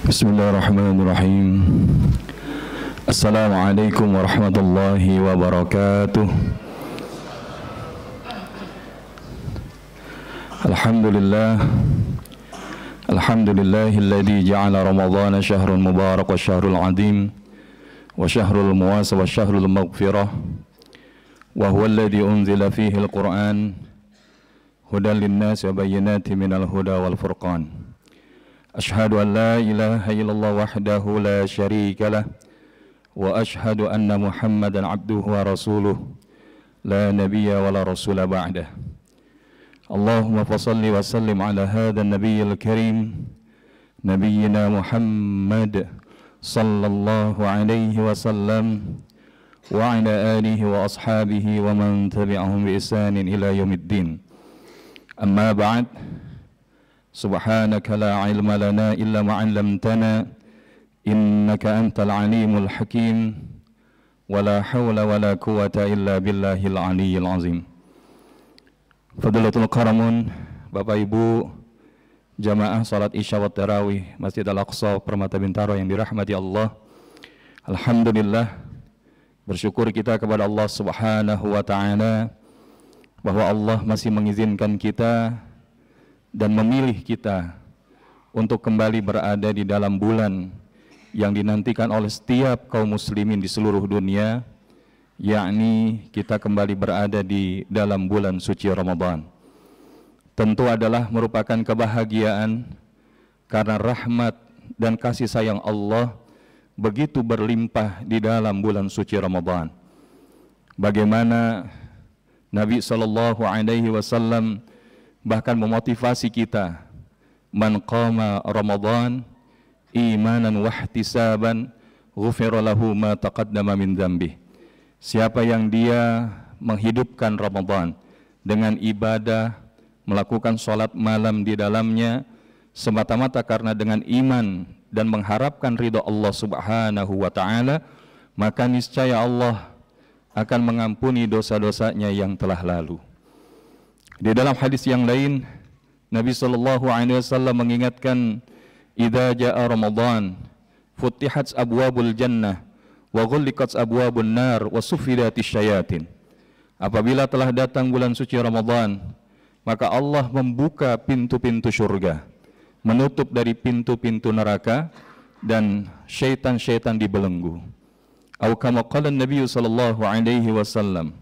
Bismillahirrahmanirrahim. Assalamualaikum warahmatullahi wabarakatuh. Alhamdulillahilladzi ja'ala Ramadhana syahrun mubarak wa syahrul azim wa syahrul muwasa wa syahrul maghfirah wa huwa alladzi unzila fihi al-Qur'an hudan lin-nasi wa bayyinatin minal huda wal furqan. Ashhadu an la ilaha illallah wahdahu la syarika lah wa ashhadu anna Muhammadan abduhu wa rasuluh la nabiyya wa la rasula ba'dah. Allahumma fasalli wa sallim ala hadha an-nabiyyil karim nabiyyina Muhammad sallallahu alaihi wasallam wa ala alihi wa ashabihi wa man tabi'ahum bi ihsanin ila yaumiddin. Amma ba'd. Subhanaka la ilma lana illa ma 'allamtana innaka antal alimul hakim wa la hawla wa la quwwata illa billahil aliyyil azim. Fadilatul Qaramun, Bapak Ibu jamaah salat Isya wa Tarawih Masjid Al-Aqsa Permata Bintaro yang dirahmati Allah. Alhamdulillah, bersyukur kita kepada Allah Subhanahu wa taala bahwa Allah masih mengizinkan kita dan memilih kita untuk kembali berada di dalam bulan yang dinantikan oleh setiap kaum muslimin di seluruh dunia, yakni kita kembali berada di dalam bulan suci Ramadan. Tentu adalah merupakan kebahagiaan karena rahmat dan kasih sayang Allah begitu berlimpah di dalam bulan suci Ramadan. Bagaimana Nabi SAW bahkan memotivasi kita, man qama Ramadan imanan wahtisaban ghufira lahu ma taqaddama min dzambi. Siapa yang dia menghidupkan Ramadan dengan ibadah, melakukan sholat malam di dalamnya semata-mata karena dengan iman dan mengharapkan ridha Allah Subhanahu wa taala, maka niscaya Allah akan mengampuni dosa-dosanya yang telah lalu. Di dalam hadis yang lain, Nabi SAW mengingatkan, idza jaa Ramadan futihat abwabul jannah wa ghulliqat abwabun nar wa suffidatis syayatin. Apabila telah datang bulan suci Ramadan, maka Allah membuka pintu-pintu surga, menutup dari pintu-pintu neraka, dan syaitan-syaitan dibelenggu. Atau kama qala Nabi SAW.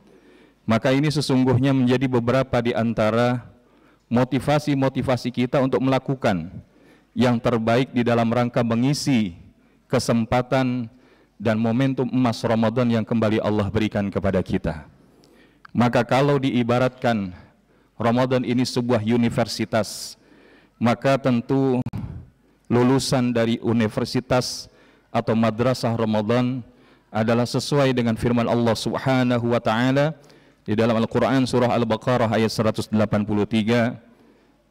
Maka ini sesungguhnya menjadi beberapa di antara motivasi-motivasi kita untuk melakukan yang terbaik di dalam rangka mengisi kesempatan dan momentum emas Ramadan yang kembali Allah berikan kepada kita. Maka kalau diibaratkan Ramadan ini sebuah universitas, maka tentu lulusan dari universitas atau madrasah Ramadan adalah sesuai dengan firman Allah Subhanahu wa taala di dalam Al-Quran surah Al-Baqarah ayat 183.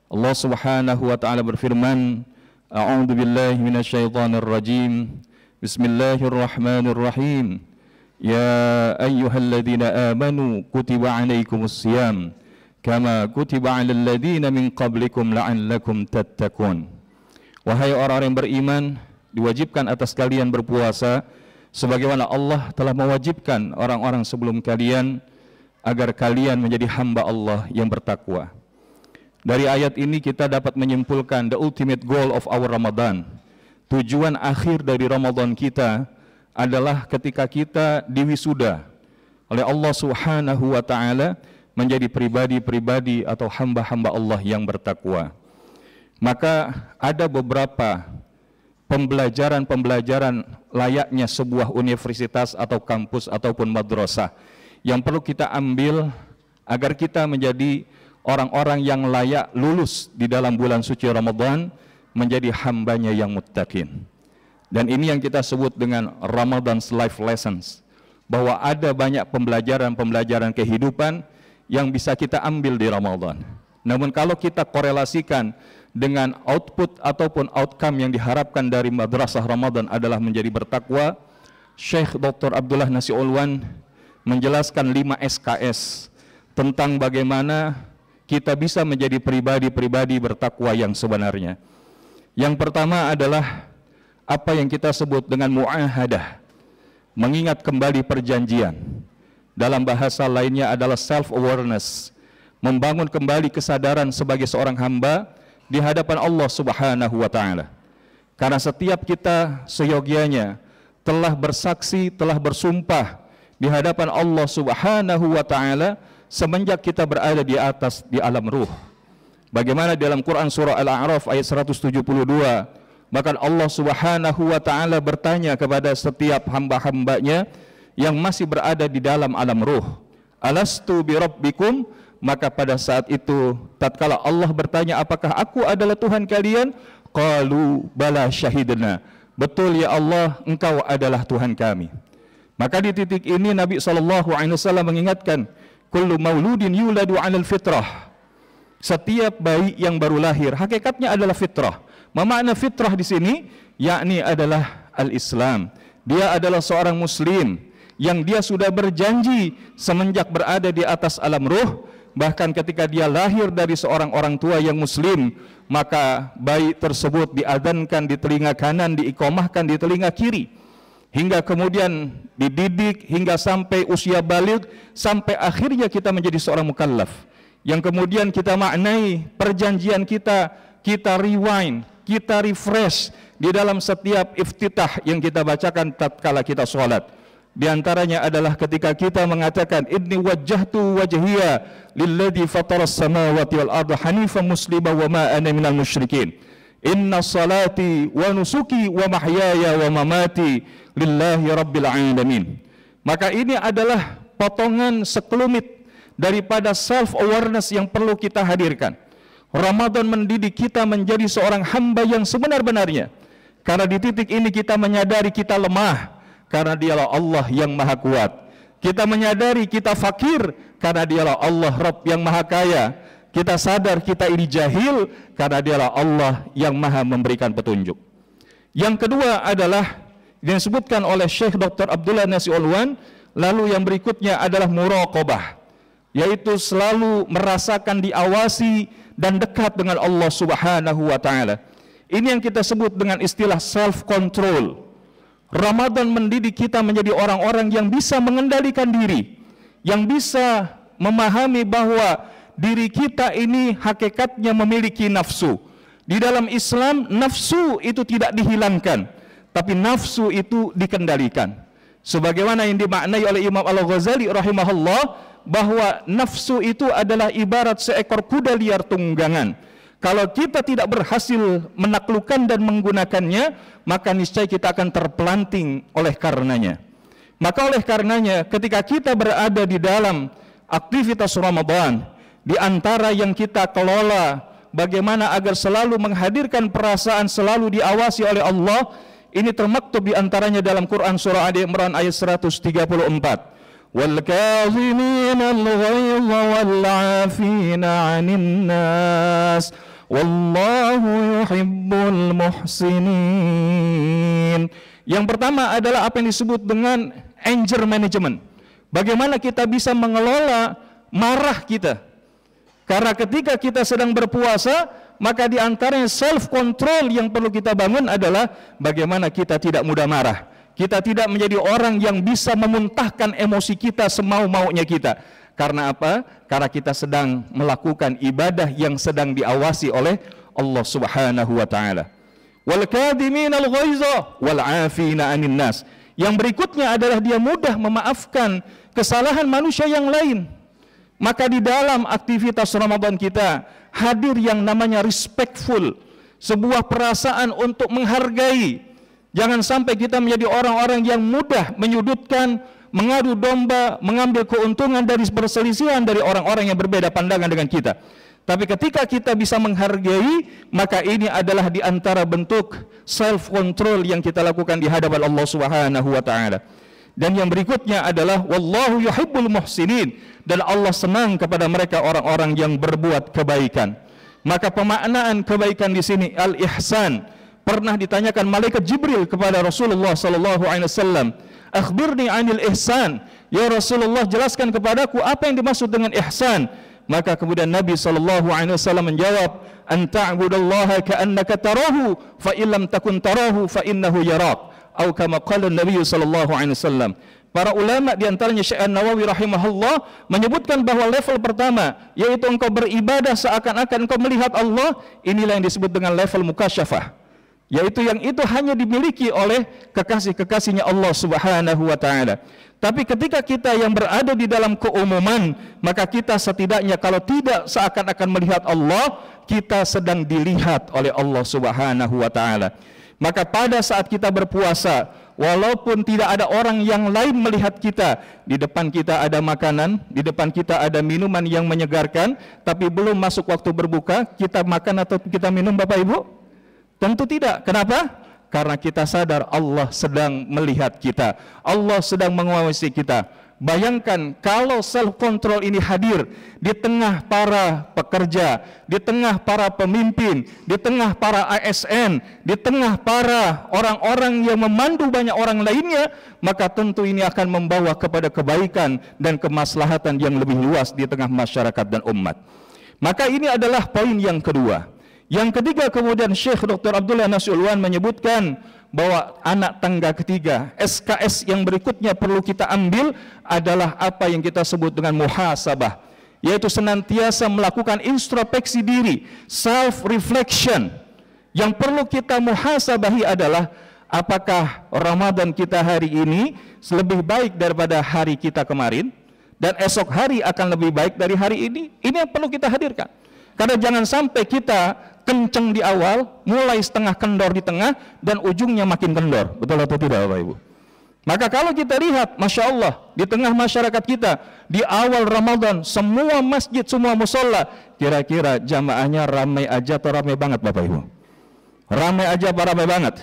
Allah Subhanahu wa taala berfirman, a'udzu billahi minasyaitonir rajim, bismillahirrahmanirrahim, ya ayyuhalladzina amanu kutiba alaikumus syiyam kama kutiba alal ladzina min qablikum la'allakum tattaqun. Wahai orang-orang yang beriman, diwajibkan atas kalian berpuasa sebagaimana Allah telah mewajibkan orang-orang sebelum kalian agar kalian menjadi hamba Allah yang bertakwa. Dari ayat ini kita dapat menyimpulkan the ultimate goal of our Ramadan. Tujuan akhir dari Ramadan kita adalah ketika kita diwisuda oleh Allah Subhanahu wa taala menjadi pribadi-pribadi atau hamba-hamba Allah yang bertakwa. Maka ada beberapa pembelajaran-pembelajaran layaknya sebuah universitas atau kampus ataupun madrasah yang perlu kita ambil agar kita menjadi orang-orang yang layak lulus di dalam bulan suci Ramadan menjadi hambanya yang muttaqin. Dan ini yang kita sebut dengan Ramadan's life lessons, bahwa ada banyak pembelajaran-pembelajaran kehidupan yang bisa kita ambil di Ramadan. Namun kalau kita korelasikan dengan output ataupun outcome yang diharapkan dari madrasah Ramadan adalah menjadi bertakwa, Syekh Dr. Abdullah Nasi Ulwan menjelaskan 5 SKS tentang bagaimana kita bisa menjadi pribadi-pribadi bertakwa yang sebenarnya. Yang pertama adalah apa yang kita sebut dengan mu'ahadah, mengingat kembali perjanjian. Dalam bahasa lainnya adalah self-awareness, membangun kembali kesadaran sebagai seorang hamba di hadapan Allah Subhanahu wa Ta'ala. Karena setiap kita seyogianya telah bersaksi, telah bersumpah di hadapan Allah Subhanahu wa Ta'ala semenjak kita berada di atas di alam ruh. Bagaimana dalam Quran surah Al-A'raf ayat 172, bahkan Allah Subhanahu wa Ta'ala bertanya kepada setiap hamba-hambanya yang masih berada di dalam alam ruh, alastu bi rabbikum? Maka pada saat itu tatkala Allah bertanya, apakah aku adalah Tuhan kalian? Qalu bala syahidna, betul ya Allah, engkau adalah Tuhan kami. Maka di titik ini Nabi SAW mengingatkan, kullu mauludin yuladu 'alal fitrah, setiap bayi yang baru lahir hakikatnya adalah fitrah. Makna fitrah di sini yakni adalah al-Islam. Dia adalah seorang muslim yang dia sudah berjanji semenjak berada di atas alam ruh, bahkan ketika dia lahir dari seorang orang tua yang muslim, maka bayi tersebut diadzankan di telinga kanan, diiqamahkan di telinga kiri, hingga kemudian dididik hingga sampai usia baligh, sampai akhirnya kita menjadi seorang mukallaf, yang kemudian kita maknai perjanjian kita, kita rewind, kita refresh di dalam setiap iftitah yang kita bacakan tatkala kita sholat. Di antaranya adalah ketika kita mengatakan inni wajjahtu wajhiya lilladzi fataras samawati wal arda hanifan muslima wa ma ana minal musyrikin. Inna salati wa nusuki wa mahyaya wa mamati lillahi rabbil alamin. Maka ini adalah potongan sekelumit daripada self awareness yang perlu kita hadirkan. Ramadan mendidik kita menjadi seorang hamba yang sebenar-benarnya. Karena di titik ini kita menyadari kita lemah, karena dialah Allah yang maha kuat. Kita menyadari kita fakir, karena dialah Allah Rabb yang maha kaya. Kita sadar kita ini jahil, karena dialah Allah yang maha memberikan petunjuk. Yang kedua adalah yang disebutkan oleh Syekh Dr. Abdullah Nasir Ulwan. Lalu yang berikutnya adalah muraqabah, yaitu selalu merasakan diawasi dan dekat dengan Allah Subhanahu wa Ta'ala. Ini yang kita sebut dengan istilah self control. Ramadan mendidik kita menjadi orang-orang yang bisa mengendalikan diri, yang bisa memahami bahwa diri kita ini hakikatnya memiliki nafsu. Di dalam Islam, nafsu itu tidak dihilangkan, tapi nafsu itu dikendalikan. Sebagaimana yang dimaknai oleh Imam Al-Ghazali rahimahullah, bahwa nafsu itu adalah ibarat seekor kuda liar tunggangan. Kalau kita tidak berhasil menaklukkan dan menggunakannya, maka niscaya kita akan terpelanting oleh karenanya. Maka oleh karenanya ketika kita berada di dalam aktivitas Ramadan, di antara yang kita kelola bagaimana agar selalu menghadirkan perasaan selalu diawasi oleh Allah, ini termaktub di antaranya dalam Quran surah Ali Imran ayat 134. Wal kaazimina al-ghayza wal 'afina 'anil nas wallahu yuhibbul muhsinin. Yang pertama adalah apa yang disebut dengan anger management. Bagaimana kita bisa mengelola marah kita. Karena ketika kita sedang berpuasa, maka di antaranya self control yang perlu kita bangun adalah bagaimana kita tidak mudah marah. Kita tidak menjadi orang yang bisa memuntahkan emosi kita semau-maunya kita. Karena apa? Karena kita sedang melakukan ibadah yang sedang diawasi oleh Allah Subhanahu wa Ta'ala. Wal kadhiminal ghaiza wal 'afina 'anil nas. Yang berikutnya adalah dia mudah memaafkan kesalahan manusia yang lain. Maka di dalam aktivitas Ramadan kita hadir yang namanya respectful, sebuah perasaan untuk menghargai. Jangan sampai kita menjadi orang-orang yang mudah menyudutkan, mengadu domba, mengambil keuntungan dari perselisihan dari orang-orang yang berbeda pandangan dengan kita. Tapi ketika kita bisa menghargai, maka ini adalah di antara bentuk self control yang kita lakukan di hadapan Allah Subhanahu wa Ta'ala. Dan yang berikutnya adalah wallahu yuhibbul muhsinin, dan Allah senang kepada mereka orang-orang yang berbuat kebaikan. Maka pemaknaan kebaikan di sini al-ihsan. Pernah ditanyakan malaikat Jibril kepada Rasulullah sallallahu alaihi wasallam, "Akhbirni 'anil ihsan." Ya Rasulullah, jelaskan kepadaku apa yang dimaksud dengan ihsan. Maka kemudian Nabi SAW menjawab, "An ta'budallaha ka'annaka tarahu, fa illam takun tarahu fa innahu yarak." Atau kama qala Nabi SAW. Para ulama di antaranya Syekh An-Nawawi rahimahullah menyebutkan bahwa level pertama yaitu engkau beribadah seakan-akan engkau melihat Allah, inilah yang disebut dengan level mukasyafah, yaitu yang itu hanya dimiliki oleh kekasih-kekasihnya Allah Subhanahu wa taala. Tapi ketika kita yang berada di dalam keumuman, maka kita setidaknya kalau tidak seakan-akan melihat Allah, kita sedang dilihat oleh Allah Subhanahu wa taala. Maka pada saat kita berpuasa, walaupun tidak ada orang yang lain melihat kita, di depan kita ada makanan, di depan kita ada minuman yang menyegarkan, tapi belum masuk waktu berbuka, kita makan atau kita minum Bapak Ibu? Tentu tidak. Kenapa? Karena kita sadar Allah sedang melihat kita, Allah sedang mengawasi kita. Bayangkan kalau self control ini hadir di tengah para pekerja, di tengah para pemimpin, di tengah para ASN, di tengah para orang-orang yang memandu banyak orang lainnya, maka tentu ini akan membawa kepada kebaikan dan kemaslahatan yang lebih luas di tengah masyarakat dan umat. Maka ini adalah poin yang kedua. Yang ketiga, kemudian Syekh Dr. Abdullah Nasuh menyebutkan bahwa anak tangga ketiga, SKS yang berikutnya perlu kita ambil adalah apa yang kita sebut dengan muhasabah, yaitu senantiasa melakukan introspeksi diri, self reflection. Yang perlu kita muhasabahi adalah apakah Ramadan kita hari ini lebih baik daripada hari kita kemarin, dan esok hari akan lebih baik dari hari ini. Ini yang perlu kita hadirkan. Karena jangan sampai kita kenceng di awal, mulai setengah kendor di tengah, dan ujungnya makin kendor. Betul atau tidak Bapak Ibu? Maka kalau kita lihat, Masya Allah, di tengah masyarakat kita, di awal Ramadan, semua masjid, semua musola, kira-kira jamaahnya ramai aja atau ramai banget Bapak Ibu? Ramai aja apa ramai banget?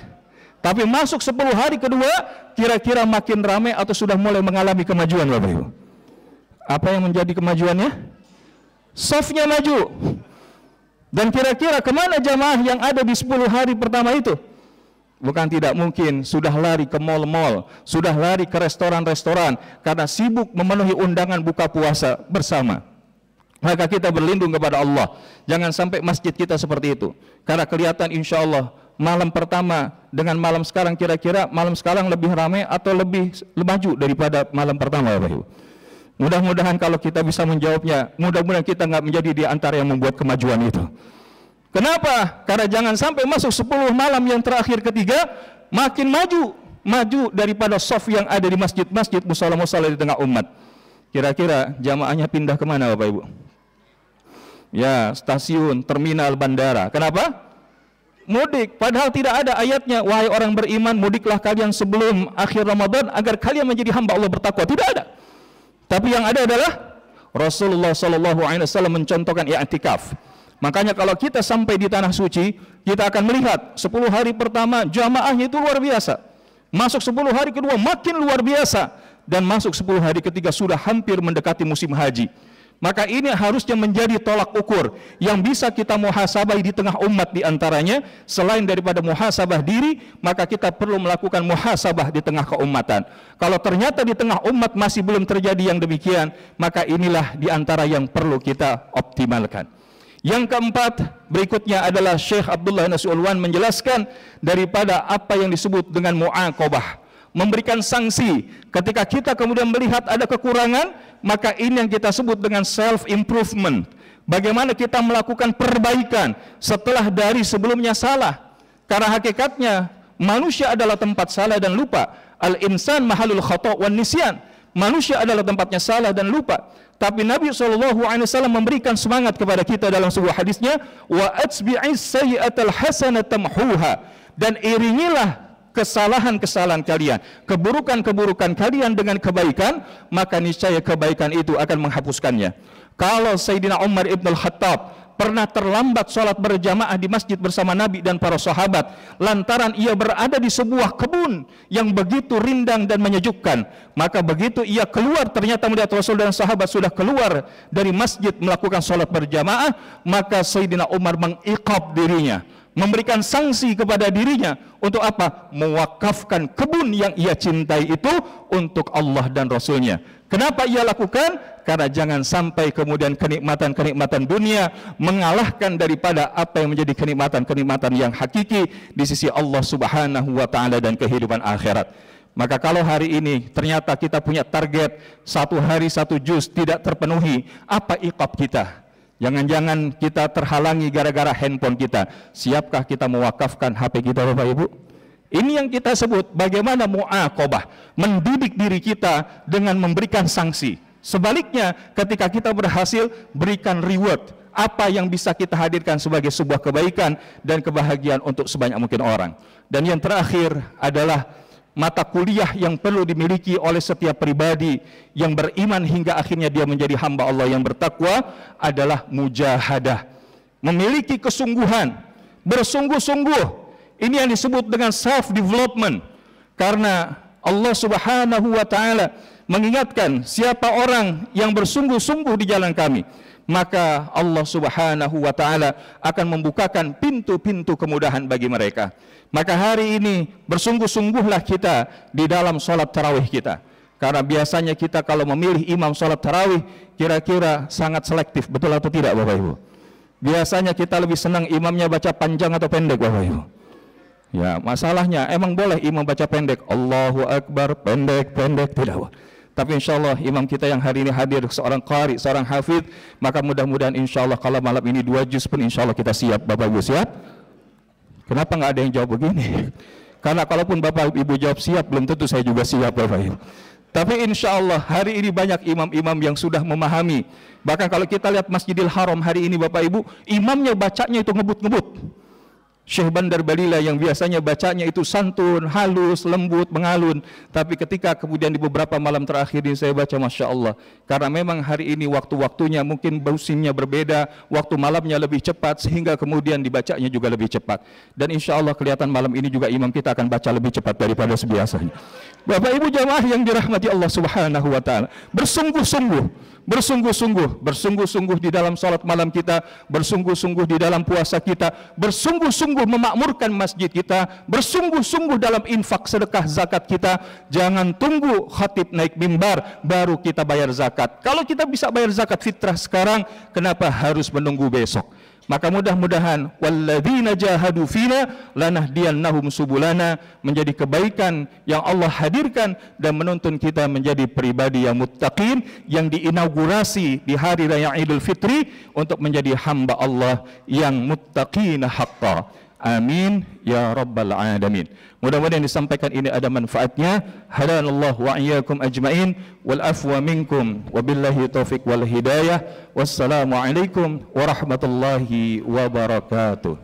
Tapi masuk 10 hari kedua, kira-kira makin ramai atau sudah mulai mengalami kemajuan Bapak Ibu? Apa yang menjadi kemajuannya? Softnya maju. Dan kira-kira kemana jamaah yang ada di 10 hari pertama itu? Bukan tidak mungkin sudah lari ke mal-mal, sudah lari ke restoran-restoran karena sibuk memenuhi undangan buka puasa bersama. Maka kita berlindung kepada Allah, jangan sampai masjid kita seperti itu. Karena kelihatan insya Allah malam pertama dengan malam sekarang, kira-kira malam sekarang lebih ramai atau lebih maju daripada malam pertama Bapak Ibu. Mudah-mudahan kalau kita bisa menjawabnya, mudah-mudahan kita nggak menjadi di antara yang membuat kemajuan itu. Kenapa? Karena jangan sampai masuk 10 malam yang terakhir ketiga, makin maju daripada soft yang ada di masjid-masjid, musola-musola di tengah umat. Kira-kira jamaahnya pindah kemana Bapak Ibu? Ya, stasiun, terminal, bandara. Kenapa? Mudik. Padahal tidak ada ayatnya, wahai orang beriman, mudiklah kalian sebelum akhir Ramadan agar kalian menjadi hamba Allah bertakwa. Tidak ada. Tapi yang ada adalah Rasulullah SAW mencontohkan i'tikaf. Makanya kalau kita sampai di tanah suci, kita akan melihat 10 hari pertama jamaahnya itu luar biasa. Masuk 10 hari kedua makin luar biasa. Dan masuk 10 hari ketiga sudah hampir mendekati musim haji. Maka ini harusnya menjadi tolak ukur yang bisa kita muhasabah di tengah umat di antaranya. Selain daripada muhasabah diri, maka kita perlu melakukan muhasabah di tengah keumatan. Kalau ternyata di tengah umat masih belum terjadi yang demikian, maka inilah di antara yang perlu kita optimalkan. Yang keempat, berikutnya adalah Syekh Abdullah Nasuh menjelaskan daripada apa yang disebut dengan mu'aqabah, memberikan sanksi. Ketika kita kemudian melihat ada kekurangan, maka ini yang kita sebut dengan self improvement. Bagaimana kita melakukan perbaikan setelah dari sebelumnya salah. Karena hakikatnya manusia adalah tempat salah dan lupa. Al-insan mahalul khata' wan nisyan. Manusia adalah tempatnya salah dan lupa. Tapi Nabi SAW memberikan semangat kepada kita dalam sebuah hadisnya, wa atbi'is sayyi'atal hasanata tamhuha, dan iringilah kesalahan-kesalahan kalian, keburukan-keburukan kalian dengan kebaikan, maka niscaya kebaikan itu akan menghapuskannya. Kalau Sayyidina Umar ibn al-Khattab pernah terlambat sholat berjamaah di masjid bersama Nabi dan para sahabat, lantaran ia berada di sebuah kebun yang begitu rindang dan menyejukkan, maka begitu ia keluar ternyata melihat Rasul dan sahabat sudah keluar dari masjid melakukan sholat berjamaah, maka Sayyidina Umar mengiqab dirinya, memberikan sanksi kepada dirinya untuk apa? Mewakafkan kebun yang ia cintai itu untuk Allah dan Rasulnya. Kenapa ia lakukan? Karena jangan sampai kemudian kenikmatan-kenikmatan dunia mengalahkan daripada apa yang menjadi kenikmatan-kenikmatan yang hakiki di sisi Allah Subhanahu wa Ta'ala dan kehidupan akhirat. Maka kalau hari ini ternyata kita punya target 1 hari 1 juz tidak terpenuhi, apa iqab kita? Jangan-jangan kita terhalangi gara-gara handphone kita. Siapkah kita mewakafkan HP kita, Bapak Ibu? Ini yang kita sebut bagaimana mu'aqabah, mendidik diri kita dengan memberikan sanksi. Sebaliknya, ketika kita berhasil, berikan reward. Apa yang bisa kita hadirkan sebagai sebuah kebaikan dan kebahagiaan untuk sebanyak mungkin orang. Dan yang terakhir adalah mata kuliah yang perlu dimiliki oleh setiap pribadi yang beriman hingga akhirnya dia menjadi hamba Allah yang bertakwa adalah mujahadah. Memiliki kesungguhan, bersungguh-sungguh. Ini yang disebut dengan self-development. Karena Allah Subhanahu wa Ta'ala mengingatkan siapa orang yang bersungguh-sungguh di jalan kami, maka Allah Subhanahu wa Ta'ala akan membukakan pintu-pintu kemudahan bagi mereka. Maka hari ini bersungguh-sungguhlah kita di dalam sholat tarawih kita. Karena biasanya kita kalau memilih imam sholat tarawih kira-kira sangat selektif, betul atau tidak Bapak Ibu? Biasanya kita lebih senang imamnya baca panjang atau pendek Bapak Ibu? Ya, masalahnya emang boleh imam baca pendek, Allahu Akbar, pendek-pendek, tidak. Tapi insya Allah imam kita yang hari ini hadir seorang qari, seorang hafidh, maka mudah-mudahan insya Allah kalau malam ini 2 juz pun insya Allah kita siap. Bapak Ibu siap? Kenapa nggak ada yang jawab begini? Karena kalaupun Bapak Ibu jawab siap, belum tentu saya juga siap Bapak Ibu. Tapi insya Allah hari ini banyak imam-imam yang sudah memahami. Bahkan kalau kita lihat Masjidil Haram hari ini Bapak Ibu, imamnya bacanya itu ngebut-ngebut. Syekh Bandar Balila yang biasanya bacanya itu santun, halus, lembut, mengalun. Tapi ketika kemudian di beberapa malam terakhir ini saya baca Masya Allah. Karena memang hari ini waktu-waktunya mungkin musimnya berbeda, waktu malamnya lebih cepat sehingga kemudian dibacanya juga lebih cepat. Dan insya Allah kelihatan malam ini juga imam kita akan baca lebih cepat daripada sebiasanya. Bapak Ibu jamaah yang dirahmati Allah Subhanahu wa Ta'ala, bersungguh-sungguh di dalam salat malam kita, bersungguh-sungguh di dalam puasa kita, bersungguh-sungguh memakmurkan masjid kita, bersungguh-sungguh dalam infak sedekah zakat kita. Jangan tunggu khatib naik mimbar baru kita bayar zakat. Kalau kita bisa bayar zakat fitrah sekarang, kenapa harus menunggu besok? Maka mudah-mudahan walladzina jahadu fina lanahdiyannahum subulana menjadi kebaikan yang Allah hadirkan dan menuntun kita menjadi pribadi yang muttaqin yang diinaugurasi di hari raya Idul Fitri untuk menjadi hamba Allah yang muttaqina haqqan. Amin ya rabbal alamin. Mudah-mudahan disampaikan ini ada manfaatnya. Hadanallahu wa iyyakum ajmain wal afwa minkum wabillahi taufiq wal hidayah. Wassalamu alaikum warahmatullahi wabarakatuh.